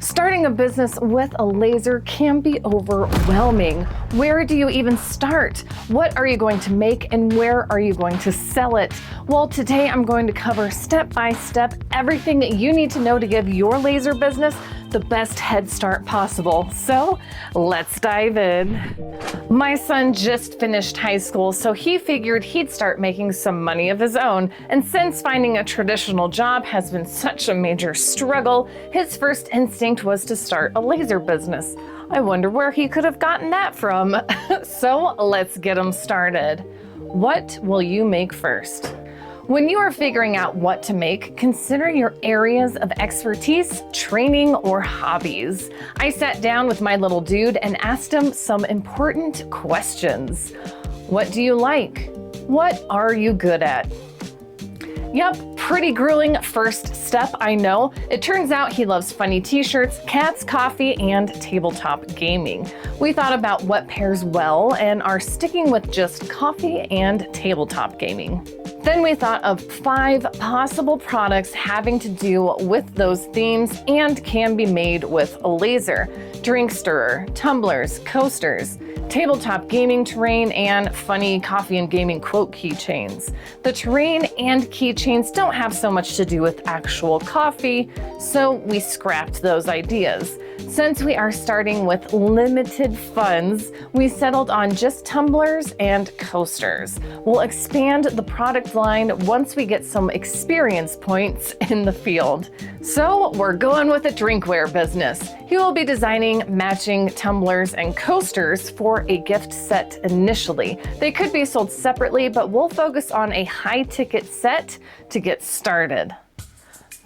Starting a business with a laser can be overwhelming. Where do you even start? What are you going to make and where are you going to sell it? Well, today I'm going to cover step by step everything that you need to know to give your laser business the best head start possible. So let's dive in. My son just finished high school, so he figured he'd start making some money of his own. And since finding a traditional job has been such a major struggle, his first instinct was to start a laser business. I wonder where he could have gotten that from. So let's get him started. What will you make first? When you are figuring out what to make, consider your areas of expertise, training, or hobbies. I sat down with my little dude and asked him some important questions. What do you like? What are you good at? Yep, pretty grueling first step, I know. It turns out he loves funny t-shirts, cats, coffee, and tabletop gaming. We thought about what pairs well and are sticking with just coffee and tabletop gaming. Then we thought of 5 possible products having to do with those themes and can be made with a laser. Drink stirrer, tumblers, coasters, tabletop gaming terrain, and funny coffee and gaming quote keychains. The terrain and keychains don't have so much to do with actual coffee, so we scrapped those ideas. Since we are starting with limited funds, we settled on just tumblers and coasters. We'll expand the product line once we get some experience points in the field. So we're going with a drinkware business. He will be designing matching tumblers and coasters for a gift set initially. They could be sold separately, but we'll focus on a high-ticket set to get started.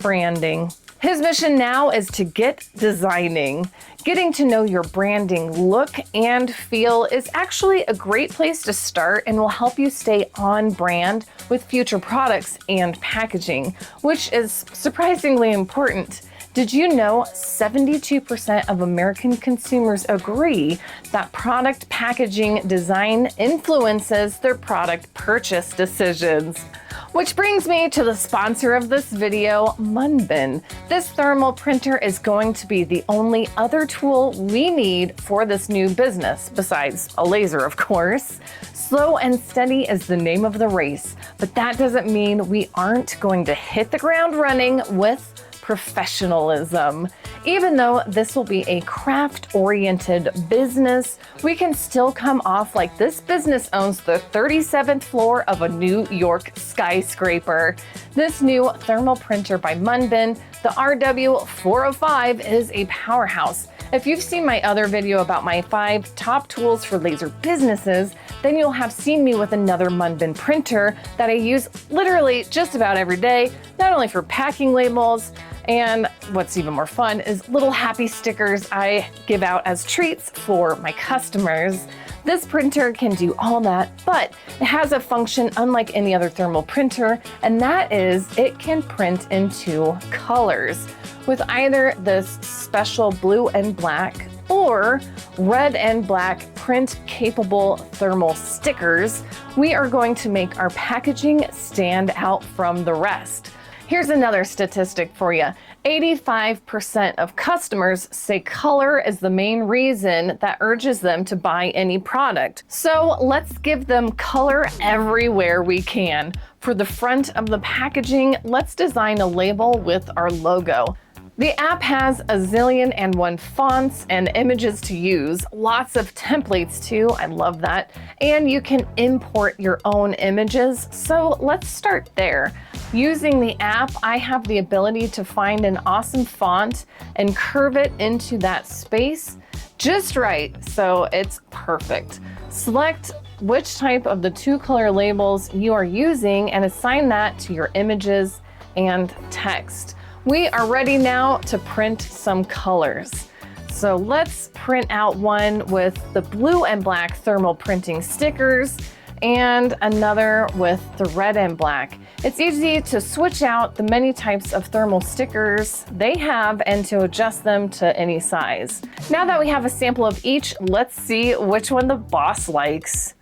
Branding. His mission now is to get designing. Getting to know your branding look and feel is actually a great place to start and will help you stay on brand with future products and packaging, which is surprisingly important. Did you know 72% of American consumers agree that product packaging design influences their product purchase decisions? Which brings me to the sponsor of this video, Munbin. This thermal printer is going to be the only other tool we need for this new business, besides a laser, of course. Slow and steady is the name of the race, but that doesn't mean we aren't going to hit the ground running with professionalism. Even though this will be a craft-oriented business, we can still come off like this business owns the 37th floor of a New York skyscraper. This new thermal printer by Munbin, the RW405, is a powerhouse. If you've seen my other video about my 5 top tools for laser businesses, then you'll have seen me with another Munbin printer that I use literally just about every day, not only for packing labels, and what's even more fun is little happy stickers I give out as treats for my customers. This printer can do all that, but it has a function unlike any other thermal printer, and that is it can print into colors with either this special blue and black or red and black print capable thermal stickers. We are going to make our packaging stand out from the rest. Here's another statistic for you. 85% of customers say color is the main reason that urges them to buy any product. So let's give them color everywhere we can. For the front of the packaging, let's design a label with our logo. The app has a zillion and one fonts and images to use, lots of templates too, I love that, and you can import your own images, so let's start there. Using the app, I have the ability to find an awesome font and curve it into that space just right, so it's perfect. Select which type of the 2 color labels you are using and assign that to your images and text. We are ready now to print some colors. So let's print out one with the blue and black thermal printing stickers and another with the red and black. It's easy to switch out the many types of thermal stickers they have and to adjust them to any size. Now that we have a sample of each, let's see which one the boss likes.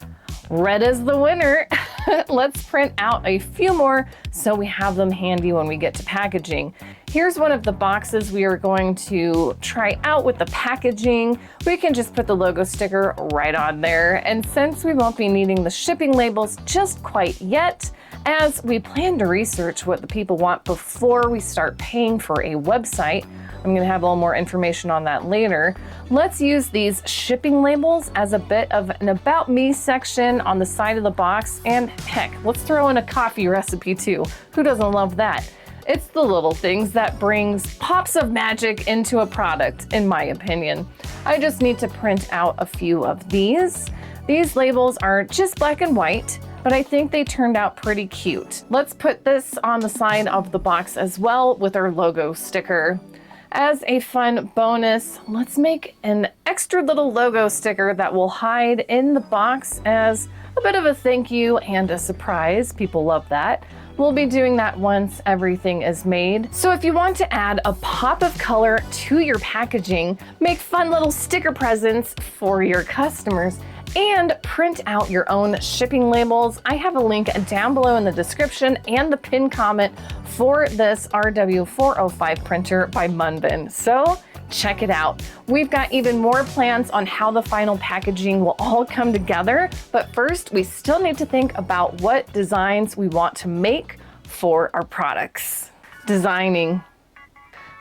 Red is the winner. Let's print out a few more so we have them handy when we get to packaging. Here's one of the boxes we are going to try out with the packaging. We can just put the logo sticker right on there. And since we won't be needing the shipping labels just quite yet, as we plan to research what the people want before we start paying for a website, I'm gonna have a little more information on that later. Let's use these shipping labels as a bit of an About Me section on the side of the box. And heck, let's throw in a coffee recipe too. Who doesn't love that? It's the little things that brings pops of magic into a product, in my opinion. I just need to print out a few of these. These labels are just black and white, but I think they turned out pretty cute. Let's put this on the side of the box as well with our logo sticker. As a fun bonus, let's make an extra little logo sticker that will hide in the box as a bit of a thank you and a surprise. People love that. We'll be doing that once everything is made. So if you want to add a pop of color to your packaging, make fun little sticker presents for your customers, and print out your own shipping labels, I have a link down below in the description and the pinned comment for this RW405 printer by Munbin. So check it out. We've got even more plans on how the final packaging will all come together, but first we still need to think about what designs we want to make for our products. Designing.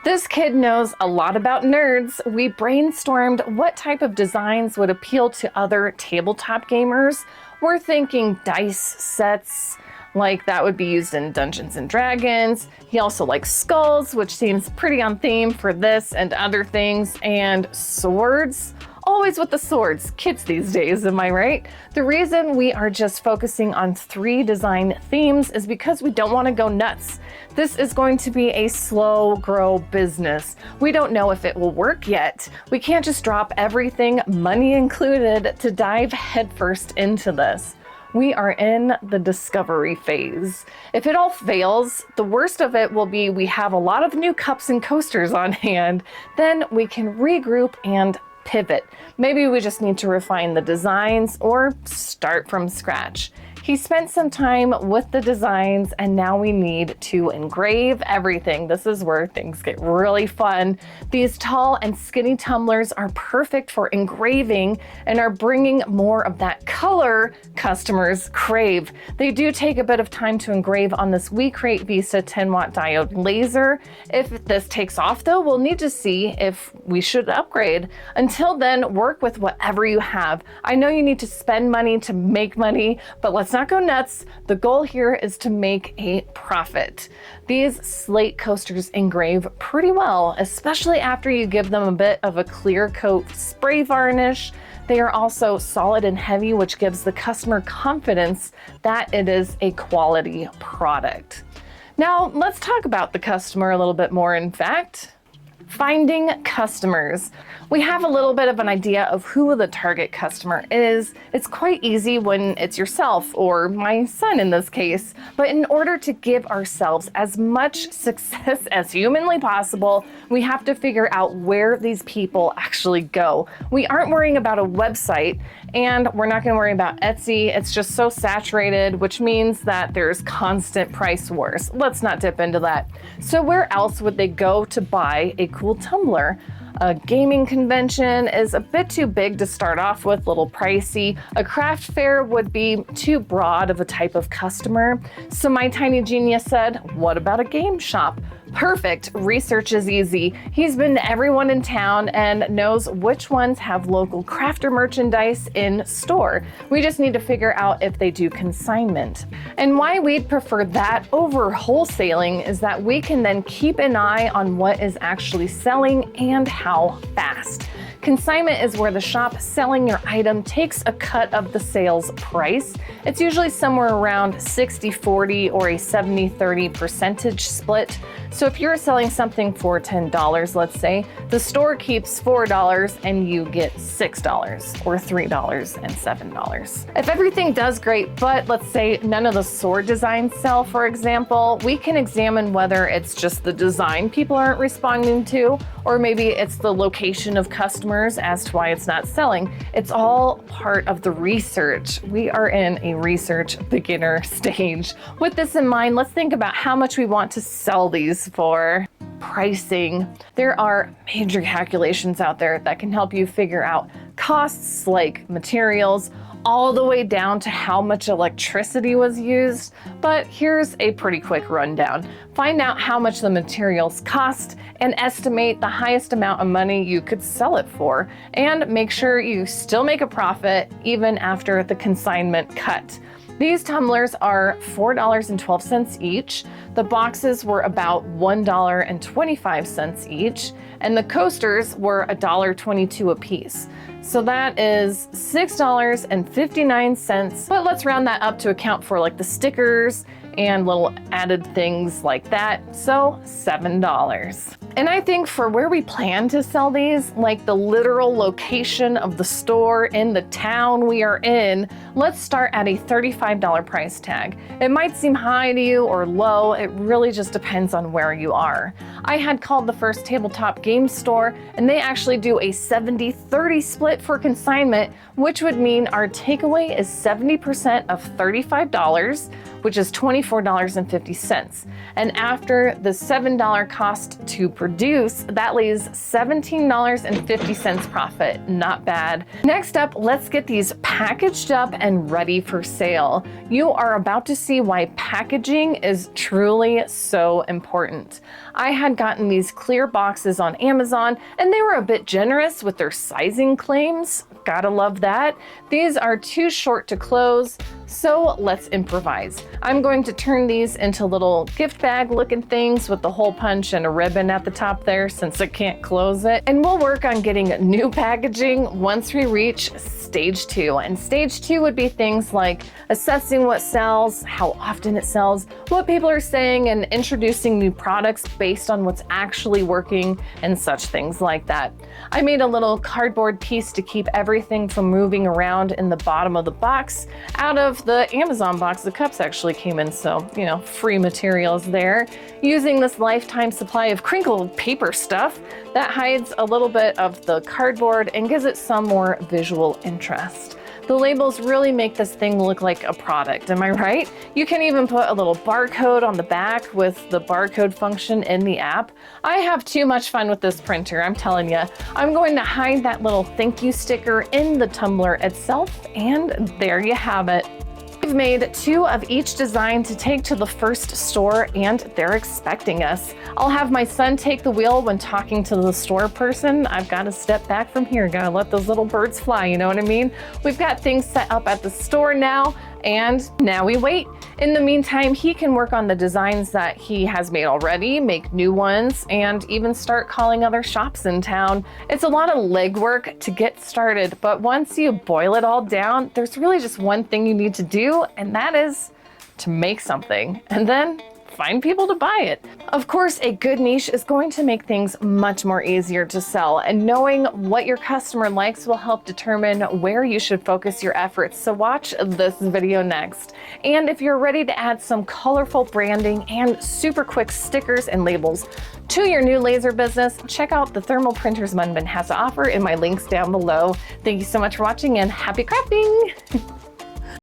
This kid knows a lot about nerds. We brainstormed what type of designs would appeal to other tabletop gamers. We're thinking dice sets, like that would be used in Dungeons and Dragons. He also likes skulls, which seems pretty on theme for this and other things, and swords. Always with the swords, kids these days, am I right? The reason we are just focusing on 3 design themes is because we don't want to go nuts. This is going to be a slow grow business. We don't know if it will work yet. We can't just drop everything, money included, to dive headfirst into this. We are in the discovery phase. If it all fails, the worst of it will be we have a lot of new cups and coasters on hand. Then we can regroup and pivot. Maybe we just need to refine the designs or start from scratch. He spent some time with the designs and now we need to engrave everything. This is where things get really fun. These tall and skinny tumblers are perfect for engraving and are bringing more of that color customers crave. They do take a bit of time to engrave on this WeCreate Vista 10-watt diode laser. If this takes off though, we'll need to see if we should upgrade. Until then, work with whatever you have. I know you need to spend money to make money, but let's not go nuts. The goal here is to make a profit. These slate coasters engrave pretty well, especially after you give them a bit of a clear coat spray varnish. They are also solid and heavy, which gives the customer confidence that it is a quality product. Now, let's talk about the customer a little bit more, in fact. Finding customers. We have a little bit of an idea of who the target customer is. It's quite easy when it's yourself or my son in this case, but in order to give ourselves as much success as humanly possible, we have to figure out where these people actually go. We aren't worrying about a website and we're not going to worry about Etsy. It's just so saturated, which means that there's constant price wars. Let's not dip into that. So where else would they go to buy a cool tumbler? A gaming convention is a bit too big to start off with, a little pricey. A craft fair would be too broad of a type of customer. So my tiny genius said, what about a game shop? Perfect. Research is easy. He's been to everyone in town and knows which ones have local crafter merchandise in store. We just need to figure out if they do consignment. And why we'd prefer that over wholesaling is that we can then keep an eye on what is actually selling and how fast. Consignment is where the shop selling your item takes a cut of the sales price. It's usually somewhere around 60-40 or a 70-30 percentage split. So if you're selling something for $10, let's say, the store keeps $4 and you get $6 or $3 and $7. If everything does great, but let's say none of the sword designs sell, for example, we can examine whether it's just the design people aren't responding to, or maybe it's the location of customers as to why it's not selling. It's all part of the research. We are in a research beginner stage. With this in mind, let's think about how much we want to sell these for. pricing. There are major calculations out there that can help you figure out costs like materials, all the way down to how much electricity was used. But here's a pretty quick rundown. Find out how much the materials cost and estimate the highest amount of money you could sell it for. And make sure you still make a profit even after the consignment cut. These tumblers are $4.12 each. The boxes were about $1.25 each, and the coasters were $1.22 a piece. So that is $6.59, but let's round that up to account for like the stickers and little added things like that, so $7. And I think for where we plan to sell these, like the literal location of the store in the town we are in, let's start at a $35 price tag. It might seem high to you or low, it really just depends on where you are. I had called the first tabletop game store, and they actually do a 70-30 split for consignment, which would mean our takeaway is 70% of $35, which is $24.50. And after the $7 cost to produce, that leaves $17.50 profit. Not bad. Next up, let's get these packaged up and ready for sale. You are about to see why packaging is truly so important. I had gotten these clear boxes on Amazon, and they were a bit generous with their sizing claims. Gotta love that. These are too short to close, so let's improvise. I'm going to turn these into little gift bag looking things with the hole punch and a ribbon at the top there since I can't close it. And we'll work on getting new packaging once we reach stage 2. And stage 2 would be things like assessing what sells, how often it sells, what people are saying, and introducing new products based on what's actually working and such things like that. I made a little cardboard piece to keep everything from moving around in the bottom of the box out of the Amazon box the cups actually came in, so, you know, free materials there. Using this lifetime supply of crinkled paper stuff that hides a little bit of the cardboard and gives it some more visual interest. The labels really make this thing look like a product, am I right? You can even put a little barcode on the back with the barcode function in the app. I have too much fun with this printer, I'm telling you. I'm going to hide that little thank you sticker in the tumbler itself, and there you have it. We've made 2 of each design to take to the first store, and they're expecting us. I'll have my son take the wheel when talking to the store person. I've got to step back from here, gotta let those little birds fly, you know what I mean? We've got things set up at the store now, and now we wait. In the meantime, he can work on the designs that he has made already, make new ones, and even start calling other shops in town. It's a lot of legwork to get started, but once you boil it all down, there's really just one thing you need to do, and that is to make something, and then find people to buy it. Of course, a good niche is going to make things much more easier to sell, and knowing what your customer likes will help determine where you should focus your efforts. So watch this video next. And if you're ready to add some colorful branding and super quick stickers and labels to your new laser business, check out the thermal printers Munbin has to offer in my links down below. Thank you so much for watching, and happy crafting!